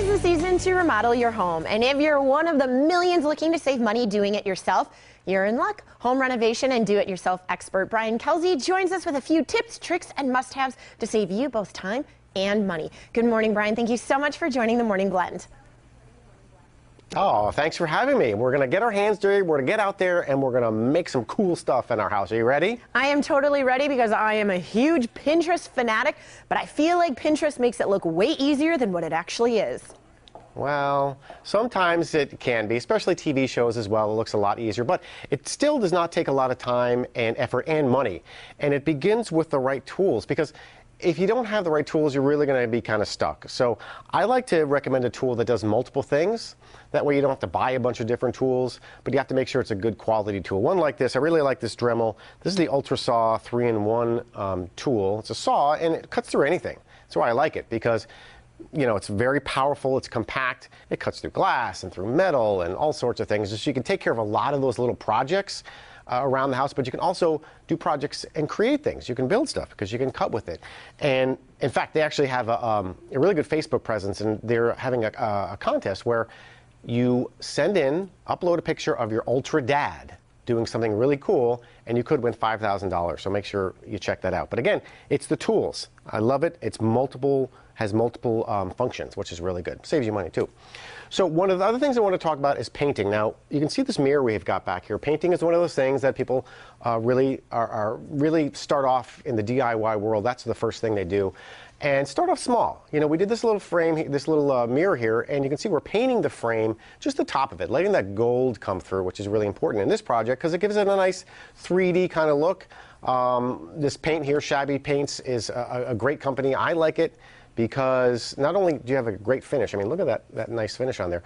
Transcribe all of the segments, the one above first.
is the season to remodel your home, and if you're one of the millions looking to save money doing it yourself, you're in luck. Home renovation and do-it-yourself expert Brian Kelsey joins us with a few tips, tricks, and must-haves to save you both time and money. Good morning, Brian. Thank you so much for joining the Morning Blend. Oh, thanks for having me. We're going to get our hands dirty, we're going to get out there, and we're going to make some cool stuff in our house. Are you ready? I am totally ready because I am a huge Pinterest fanatic, but I feel like Pinterest makes it look way easier than what it actually is. Well, sometimes it can be, especially TV shows as well. It looks a lot easier, but it still does not take a lot of time and effort and money. And it begins with the right tools, because if you don't have the right tools, you're really going to be kind of stuck. So I like to recommend a tool that does multiple things. That way you don't have to buy a bunch of different tools, but you have to make sure it's a good quality tool. One like this, I really like this Dremel. This is the Ultra Saw 3-in-1 tool. It's a saw and it cuts through anything. That's why I like it, because you know, it's very powerful, it's compact, it cuts through glass and through metal and all sorts of things. So you can take care of a lot of those little projects around the house, but you can also do projects and create things. You can build stuff because you can cut with it. And in fact, they actually have a really good Facebook presence, and they're having a contest where you send in, upload a picture of your Ultra Dad doing something really cool, and you could win $5,000. So make sure you check that out. But again, it's the tools. I love it. It's has multiple functions, which is really good. Saves you money too. So one of the other things I want to talk about is painting. Now, you can see this mirror we've got back here. Painting is one of those things that people really start off in the DIY world. That's the first thing they do. And start off small. You know, we did this little frame, this little mirror here, and you can see we're painting the frame, just the top of it, letting that gold come through, which is really important in this project because it gives it a nice 3D kind of look. This paint here, Shabby Paints, is a great company. I like it because not only do you have a great finish, I mean, look at that nice finish on there,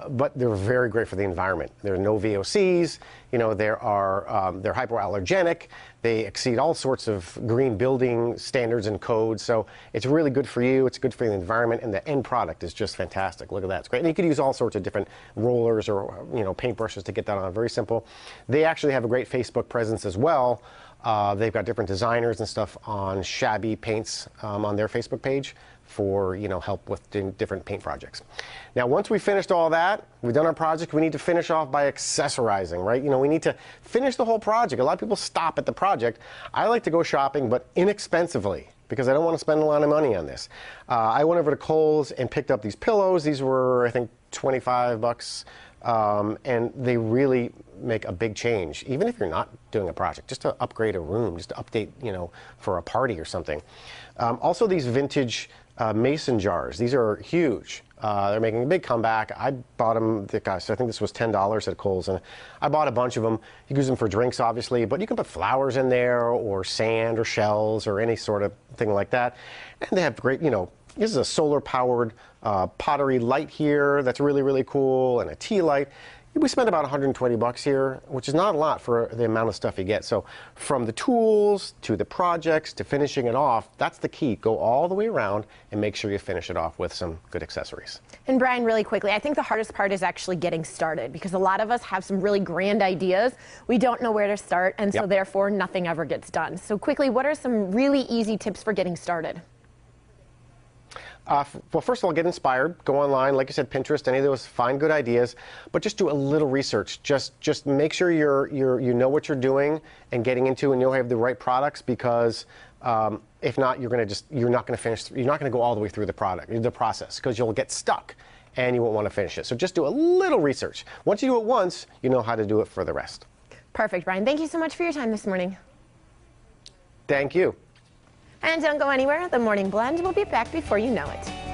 but they're very great for the environment. There are no VOCs, you know, they're hypoallergenic, they exceed all sorts of green building standards and codes, so it's really good for you, it's good for the environment, and the end product is just fantastic. Look at that, it's great. And you could use all sorts of different rollers or, you know, paintbrushes to get that on, very simple. They actually have a great Facebook presence as well. They've got different designers and stuff on Shabby Paints on their Facebook page for, you know, help with different paint projects. Now, once we finished all that, we've done our project, we need to finish off by accessorizing, right? You know, we need to finish the whole project. A lot of people stop at the project. I like to go shopping, but inexpensively, because I don't want to spend a lot of money on this. I went over to Kohl's and picked up these pillows. These were, I think, 25 bucks. And they really make a big change, even if you're not doing a project, just to upgrade a room, just to update, you know, for a party or something. Also, these vintage mason jars. These are huge. They're making a big comeback. I bought them, gosh, I think this was $10 at Kohl's, and I bought a bunch of them. You can use them for drinks, obviously, but you can put flowers in there, or sand, or shells, or any sort of thing like that. And they have great, you know, this is a solar-powered pottery light here that's really, really cool, and a tea light. We spent about 120 bucks here, which is not a lot for the amount of stuff you get. So from the tools to the projects to finishing it off, that's the key. Go all the way around and make sure you finish it off with some good accessories. And Brian, really quickly, I think the hardest part is actually getting started, because a lot of us have some really grand ideas. We don't know where to start, and so therefore nothing ever gets done. So quickly, what are some really easy tips for getting started? Well, first of all, get inspired. Go online, like you said, Pinterest, any of those, find good ideas, but just do a little research. Just make sure you know what you're doing and getting into, and you'll have the right products, because if not, you're not going to go all the way through the process, because you'll get stuck and you won't want to finish it. So just do a little research. Once you do it once, you know how to do it for the rest. Perfect, Brian. Thank you so much for your time this morning. Thank you. And don't go anywhere. The Morning Blend will be back before you know it.